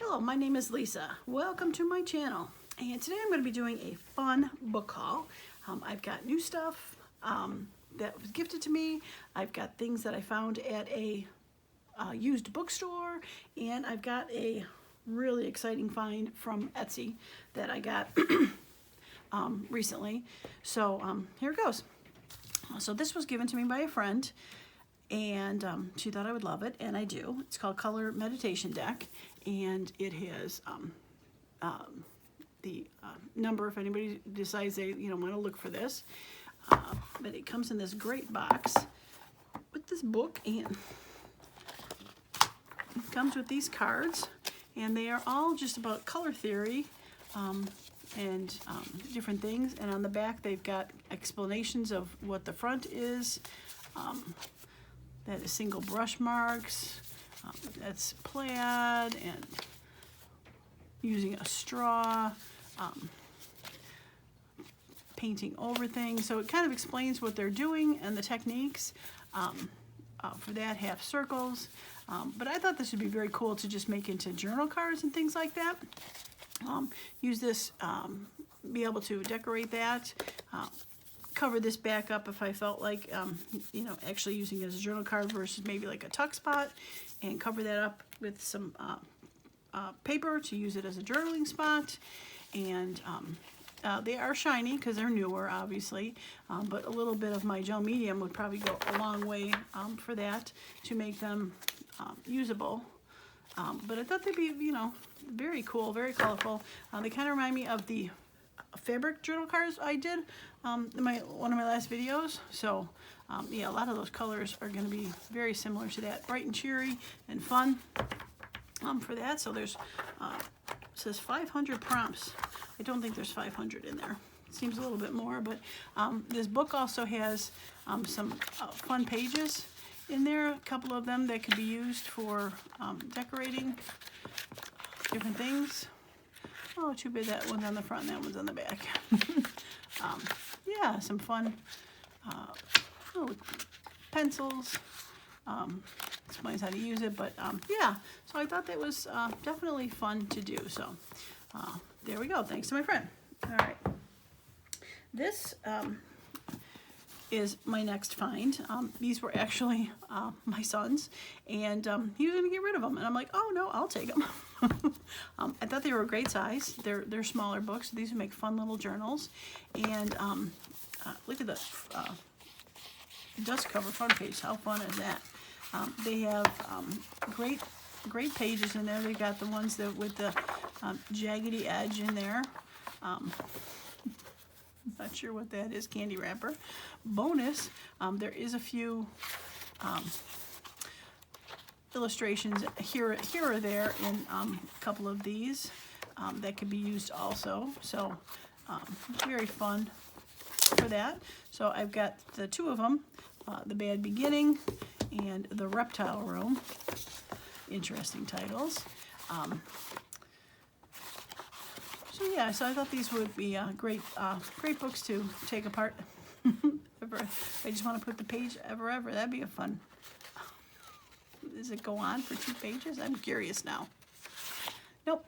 Hello, my name is Lisa. Welcome to my channel. And today I'm going to be doing a fun book haul. I've got new stuff that was gifted to me. I've got things that I found at a used bookstore. And I've got a really exciting find from Etsy that I got recently. So here it goes. So this was given to me by a friend. And she thought I would love it, and I do. It's called Color Meditation Deck, and it has the number if anybody decides they want to look for this. But it comes in this great box with this book, and it comes with these cards, and they are all just about color theory and different things. And on the back, they've got explanations of what the front is. That is single brush marks, that's plaid, and using a straw, painting over things. So it kind of explains what they're doing and the techniques. For that, half circles. But I thought this would be very cool to just make into journal cards and things like that. Use this, be able to decorate that. Cover this back up if I felt like, actually using it as a journal card versus maybe like a tuck spot, and cover that up with some paper to use it as a journaling spot. And they are shiny because they're newer, obviously, but a little bit of my gel medium would probably go a long way for that to make them usable. But I thought they'd be, very cool, very colorful. They kind of remind me of the fabric journal cards I did in one of my last videos. So yeah, a lot of those colors are going to be very similar to that, bright and cheery and fun for that. So there's it says 500 prompts. I don't think there's 500 in there. It seems a little bit more, but this book also has some fun pages in there, a couple of them that could be used for decorating different things. Oh, too bad that one's on the front and that one's on the back. Yeah, some fun pencils. Explains how to use it, but yeah. So I thought that was definitely fun to do. So there we go. Thanks to my friend. All right. This is my next find. These were actually my son's, and he was going to get rid of them, and I'm like, oh no, I'll take them. I thought they were a great size. They're smaller books. These would make fun little journals. And look at the dust cover front page. How fun is that? They have great pages in there. They've got the ones that with the jaggedy edge in there. Not sure what that is. Candy wrapper. Bonus, there is a few illustrations here or there in a couple of these that could be used also. So very fun for that. So I've got the two of them, The Bad Beginning and The Reptile Room. Interesting titles. So yeah, so I thought these would be great books to take apart. I just want to put the page ever. That'd be a fun. Does it go on for 2 pages? I'm curious now. Nope.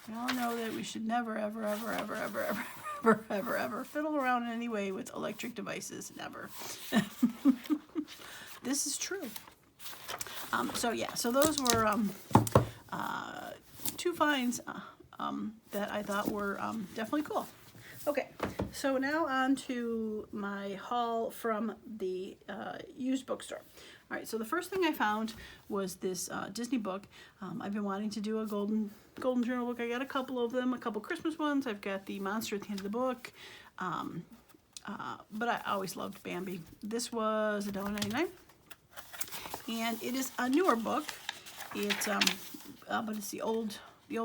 We all know that we should never, ever fiddle around in any way with electric devices. Never. This is true. So yeah, so those were 2 finds that I thought were definitely cool. Okay, so now on to my haul from the used bookstore. All right, so the first thing I found was this Disney book. I've been wanting to do a golden journal book. I got a couple of them, a couple Christmas ones. I've got the monster at the end of the book, but I always loved Bambi. This was $1.99, and it is a newer book. It's but it's the old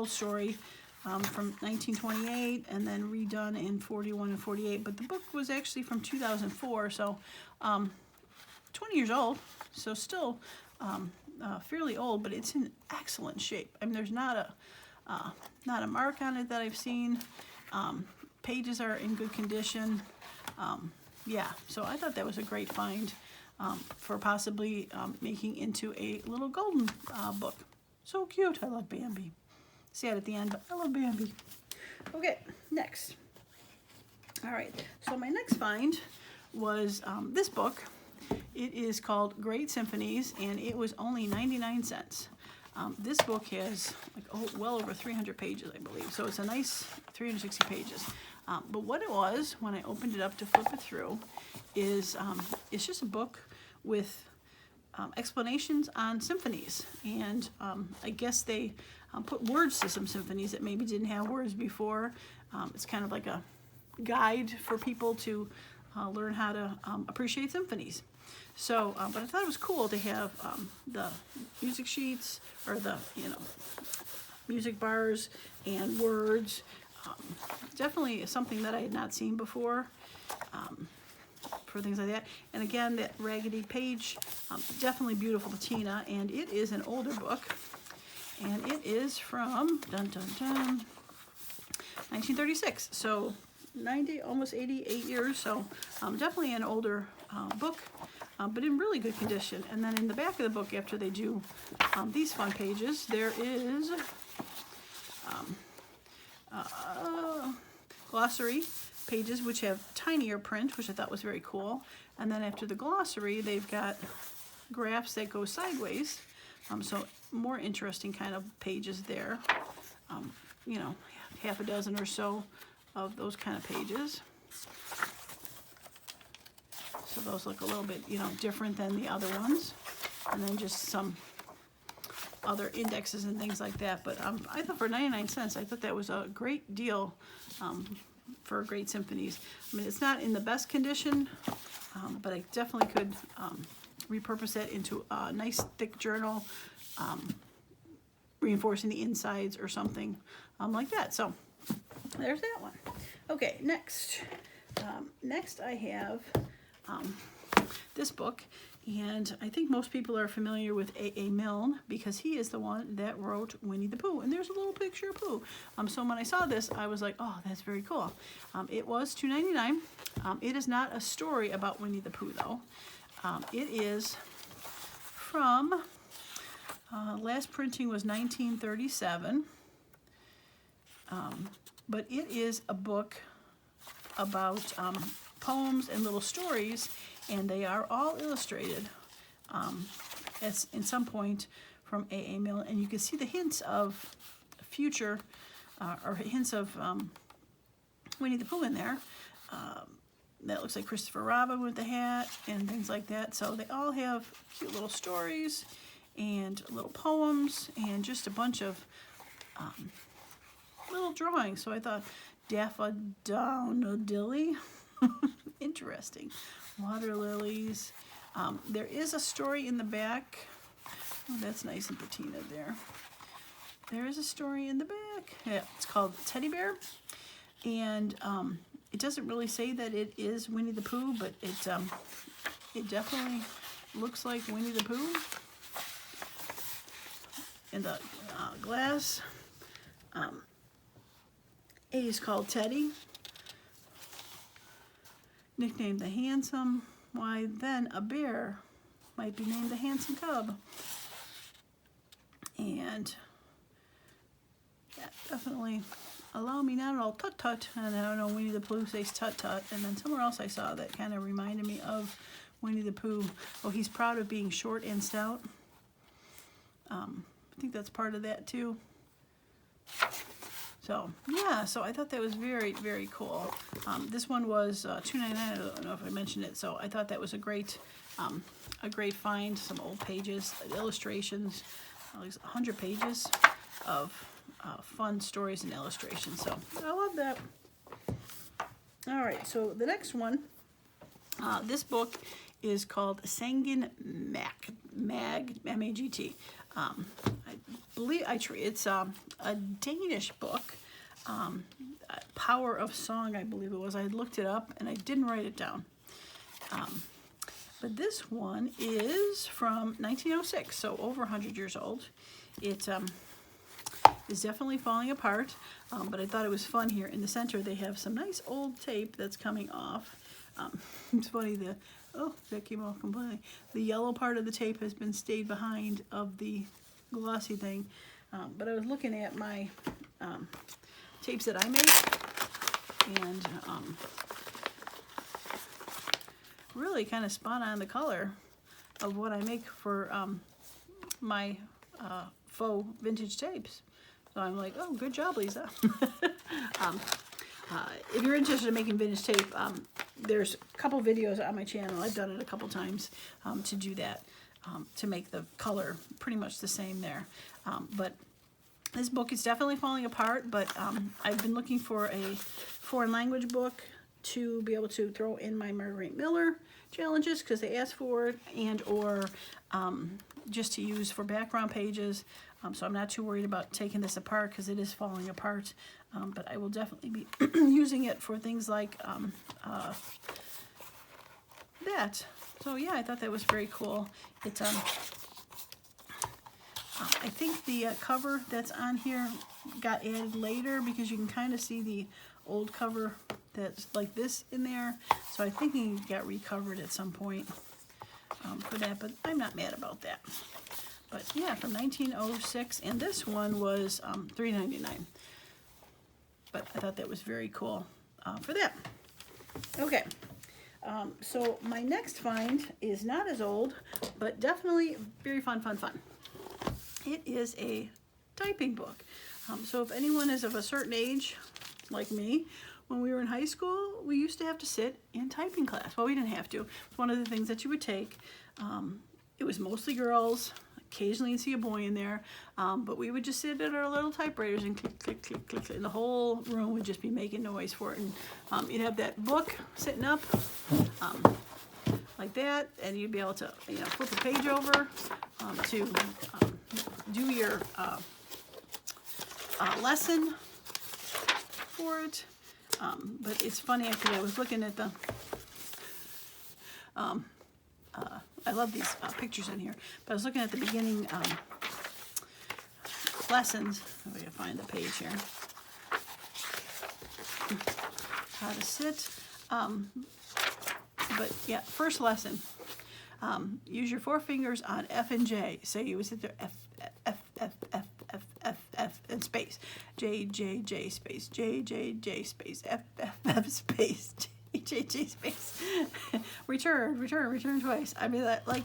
story. From 1928 and then redone in 41 and 48, but the book was actually from 2004, so 20 years old, so still fairly old, but it's in excellent shape. I mean, there's not a mark on it that I've seen. Pages are in good condition. Yeah, so I thought that was a great find for possibly making into a little golden book. So cute. I love Bambi. Sad at the end, but I love Bambi. Okay, next. All right, so my next find was this book. It is called Great Symphonies, and it was only 99 cents. This book has like well over 300 pages, I believe, so it's a nice 360 pages. But what it was, when I opened it up to flip it through, is it's just a book with explanations on symphonies, and I guess they put words to some symphonies that maybe didn't have words before. It's kind of like a guide for people to learn how to appreciate symphonies. So, but I thought it was cool to have the music sheets, or the, music bars and words. Definitely something that I had not seen before, for things like that. And again, that raggedy page, definitely beautiful patina, and it is an older book, and it is from, dun dun dun, 1936, so 90, almost 88 years, so definitely an older book, but in really good condition. And then in the back of the book, after they do these fun pages, there is glossary pages, which have tinier print, which I thought was very cool. And then after the glossary, they've got graphs that go sideways, so more interesting kind of pages there. Half a dozen or so of those kind of pages. So those look a little bit, different than the other ones. And then just some other indexes and things like that. But I thought for 99 cents, I thought that was a great deal for Great Symphonies. I mean, it's not in the best condition, but I definitely could repurpose it into a nice thick journal, reinforcing the insides or something like that. So there's that one. Okay, next. Next I have this book, and I think most people are familiar with A.A. Milne, because he is the one that wrote Winnie the Pooh, and there's a little picture of Pooh. So when I saw this, I was like, oh, that's very cool. It was $2.99. It is not a story about Winnie the Pooh, though. It is from, last printing was 1937, but it is a book about poems and little stories, and they are all illustrated as in some point from A.A. Milne, and you can see the hints of future or hints of Winnie the Pooh in there. That looks like Christopher Robin with the hat and things like that. So they all have cute little stories and little poems and just a bunch of little drawings. So I thought, daffodilly, interesting. Water lilies. There is a story in the back. Oh, that's nice and patina there. There is a story in the back. Yeah, it's called Teddy Bear, and it doesn't really say that it is Winnie the Pooh, but it definitely looks like Winnie the Pooh. In the glass, A is called Teddy, nicknamed the Handsome. Why, then a bear might be named the Handsome Cub. And yeah, definitely allow me not at all tut tut. And I don't know, Winnie the Pooh says tut tut. And then somewhere else I saw that kind of reminded me of Winnie the Pooh. Oh, he's proud of being short and stout. I think that's part of that too. So yeah, so I thought that was very, very cool. This one was $2.99. I don't know if I mentioned it. So I thought that was a great find. Some old pages, illustrations, at least 100 pages of fun stories and illustrations. So I love that. All right, so the next one, this book is called Sangen Mag, M-A-G-T. I believe it's a Danish book, Power of Song, I believe it was. I looked it up and I didn't write it down. But this one is from 1906, so over 100 years old. It is definitely falling apart, but I thought it was fun here. In the center, they have some nice old tape that's coming off. It's funny, that came off completely. The yellow part of the tape has been stayed behind of the glossy thing. But I was looking at my tapes that I make, and really kind of spot on the color of what I make for my faux vintage tapes. So I'm like, oh, good job, Lisa. If you're interested in making vintage tape, there's a couple videos on my channel. I've done it a couple times to do that, to make the color pretty much the same there. But this book is definitely falling apart, but I've been looking for a foreign language book to be able to throw in my Marguerite Miller challenges, because they asked for it, and or just to use for background pages. So I'm not too worried about taking this apart because it is falling apart. But I will definitely be using it for things like that. So yeah, I thought that was very cool. It's I think the cover that's on here got added later, because you can kind of see the old cover that's like this in there. So I think it got recovered at some point for that, but I'm not mad about that. But yeah, from 1906, and this one was $3.99. But I thought that was very cool for that. Okay, so my next find is not as old, but definitely very fun. It is a typing book. So if anyone is of a certain age, like me, when we were in high school, we used to have to sit in typing class. Well, we didn't have to. It's one of the things that you would take. It was mostly girls. Occasionally you'd see a boy in there, but we would just sit at our little typewriters and click, click, click, click, and the whole room would just be making noise for it. And you'd have that book sitting up like that, and you'd be able to, you know, flip a page over to do your lesson for it. But it's funny, actually, I was looking at the I love these pictures in here, but I was looking at the beginning lessons. Let me find the page here. How to sit. But yeah, first lesson. Use your 4 fingers on F and J. So you would sit there, F, F, F, F, F, F, F, and space. J, J, J, space. J, J, J, space. F, F, F, space. J, J, space. return twice. I mean, like,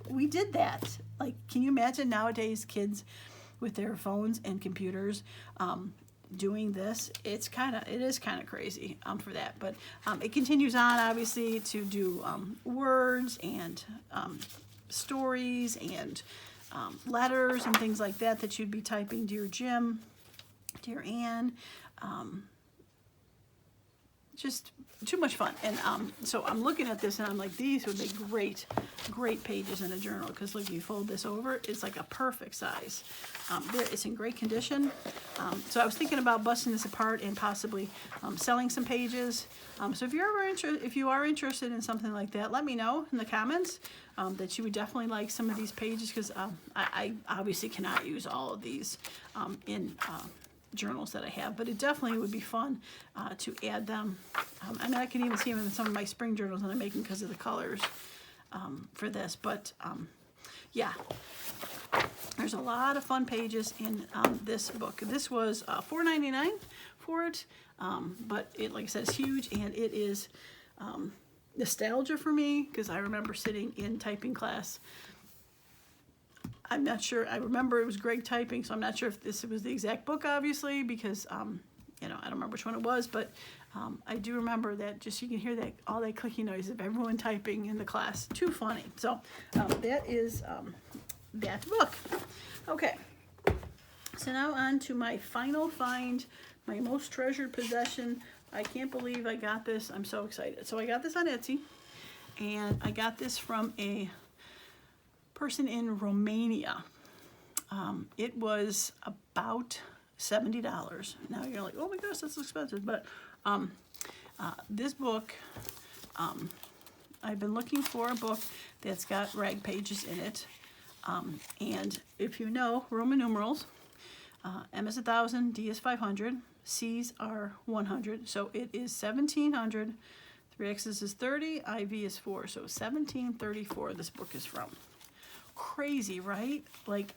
we did that. Like, can you imagine nowadays kids with their phones and computers doing this? It is kind of crazy for that. But it continues on, obviously, to do words and stories and letters and things like that that you'd be typing. Dear Jim, dear Anne. Just too much fun. And so I'm looking at this and I'm like, these would make great pages in a journal, because look, you fold this over, it's like a perfect size. It's in great condition. So I was thinking about busting this apart and possibly selling some pages. So if you are interested in something like that, let me know in the comments that you would definitely like some of these pages, because I obviously cannot use all of these in journals that I have, but it definitely would be fun to add them. I mean, I can even see them in some of my spring journals that I'm making because of the colors for this. But yeah, there's a lot of fun pages in this book. This was $4.99 for it, but it, like I said, is huge, and it is nostalgia for me, because I remember sitting in typing class. I'm not sure. I remember it was Greg typing, so I'm not sure if this was the exact book, obviously, because you know, I don't remember which one it was, but I do remember that. Just you can hear that, all that clicking noise of everyone typing in the class. Too funny. So that is that book. Okay. So now on to my final find, my most treasured possession. I can't believe I got this. I'm so excited. So I got this on Etsy, and I got this from a person in Romania. It was about $70. Now you're like, oh my gosh, that's expensive. But this book, I've been looking for a book that's got rag pages in it. And if you know Roman numerals, M is 1,000, D is 500, C's are 100. So it is 1,700. 3X's is 30, IV is 4. So 1734 this book is from. Crazy, right? Like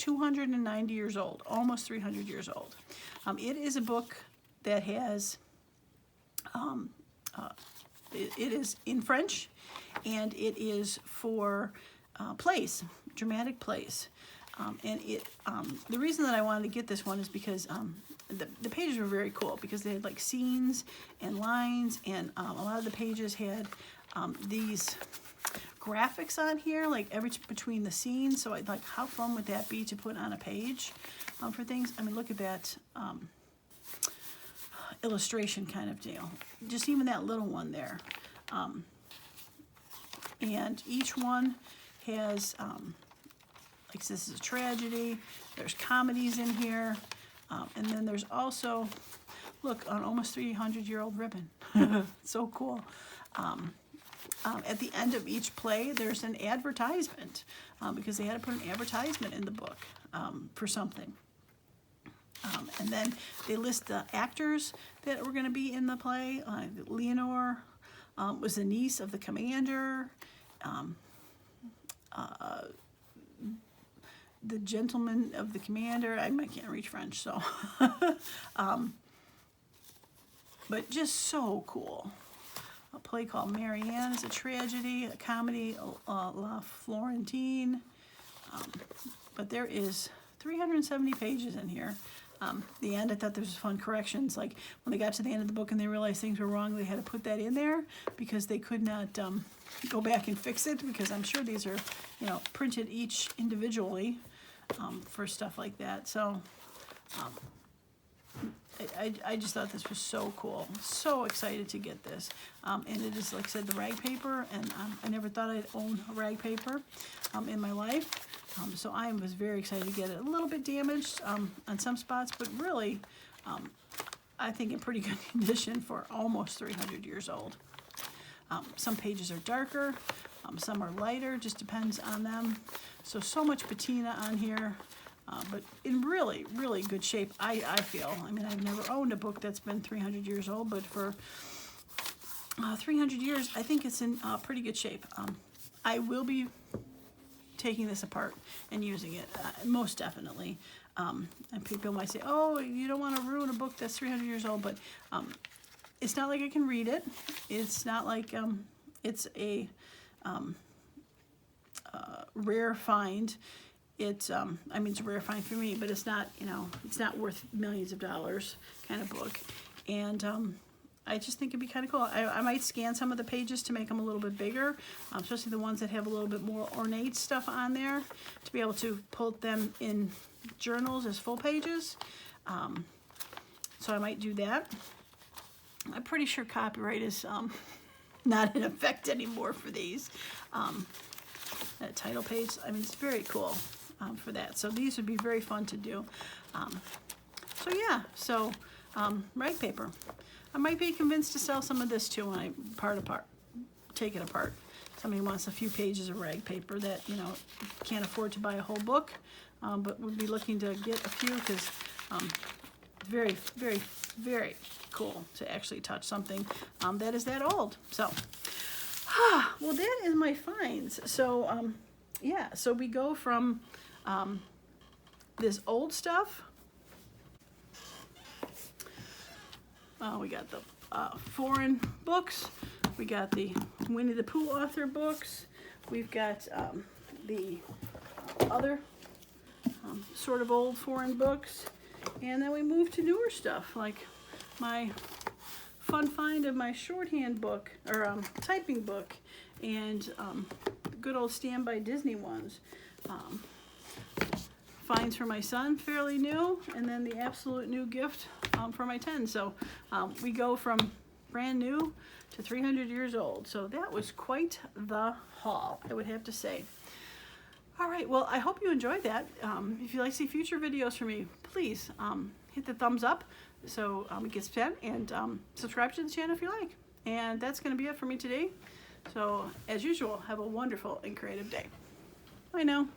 290 years old, almost 300 years old. It is a book that has, it is in French, and it is for plays, dramatic plays. And the reason that I wanted to get this one is because the pages were very cool, because they had like scenes and lines, and a lot of the pages had these graphics on here, like between the scenes. So I'd like, how fun would that be to put on a page for things? I mean, look at that illustration kind of deal. Just even that little one there. And each one has, like this is a tragedy, there's comedies in here, and then there's also, look, an almost 300-year-old ribbon. So cool. At the end of each play, there's an advertisement, because they had to put an advertisement in the book for something. And then they list the actors that were going to be in the play. Leonore was the niece of the commander. The gentleman of the commander, I can't read French, so. But just so cool. A play called Marianne is a tragedy, a comedy, La Florentine. But there is 370 pages in here. The end, I thought there was fun corrections. Like when they got to the end of the book and they realized things were wrong, they had to put that in there because they could not go back and fix it, because I'm sure these are, you know, printed each individually for stuff like that. So I just thought this was so cool. So excited to get this. And it is, like I said, the rag paper, and I never thought I'd own a rag paper in my life. So I was very excited to get it. A little bit damaged on some spots, but really, I think in pretty good condition for almost 300 years old. Some pages are darker, some are lighter, just depends on them. So much patina on here, but in really, really good shape, I feel. I mean, I've never owned a book that's been 300 years old, but for 300 years, I think it's in pretty good shape. I will be taking this apart and using it, most definitely. And people might say, oh, you don't want to ruin a book that's 300 years old, but it's not like I can read it. It's not like it's a rare find. It's, I mean, it's a rare find for me, but it's not, you know, it's not worth millions of dollars kind of book. And I just think it'd be kind of cool. I might scan some of the pages to make them a little bit bigger, especially the ones that have a little bit more ornate stuff on there, to be able to put them in journals as full pages. So I might do that. I'm pretty sure copyright is not in effect anymore for these. That title page, I mean, it's very cool for that. So these would be very fun to do. So yeah, so rag paper. I might be convinced to sell some of this too when I take it apart. Somebody wants a few pages of rag paper that, you know, can't afford to buy a whole book, but would be looking to get a few, because very, very, very cool to actually touch something that is that old. So, well, that is my finds. So, yeah, so we go from this old stuff. We got the foreign books. We got the Winnie the Pooh author books. We've got the other sort of old foreign books. And then we move to newer stuff, like my fun find of my shorthand book, or typing book, and the good old standby Disney ones. Finds for my son, fairly new, and then the absolute new gift for my 10. So we go from brand new to 300 years old. So that was quite the haul, I would have to say. All right, well, I hope you enjoyed that. If you'd like to see future videos from me, please hit the thumbs up so it gets sent, and subscribe to the channel if you like. And that's going to be it for me today. So, as usual, have a wonderful and creative day. Bye now.